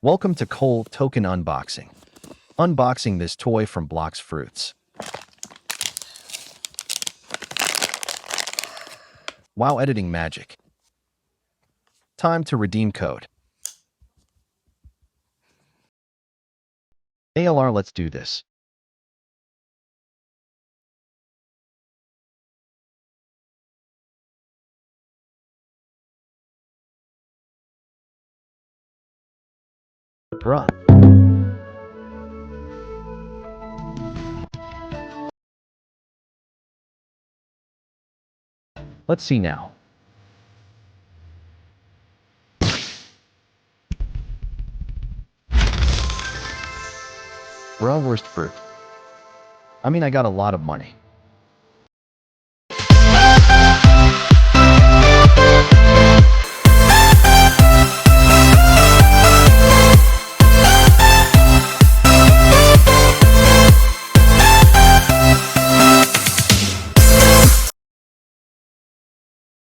Welcome to Cole Token Unboxing. Unboxing this toy from Blox Fruits. Wow, editing magic. Time to redeem code. ALR, let's do this. Bruh. Let's see now. Bruh, worst fruit. I got a lot of money.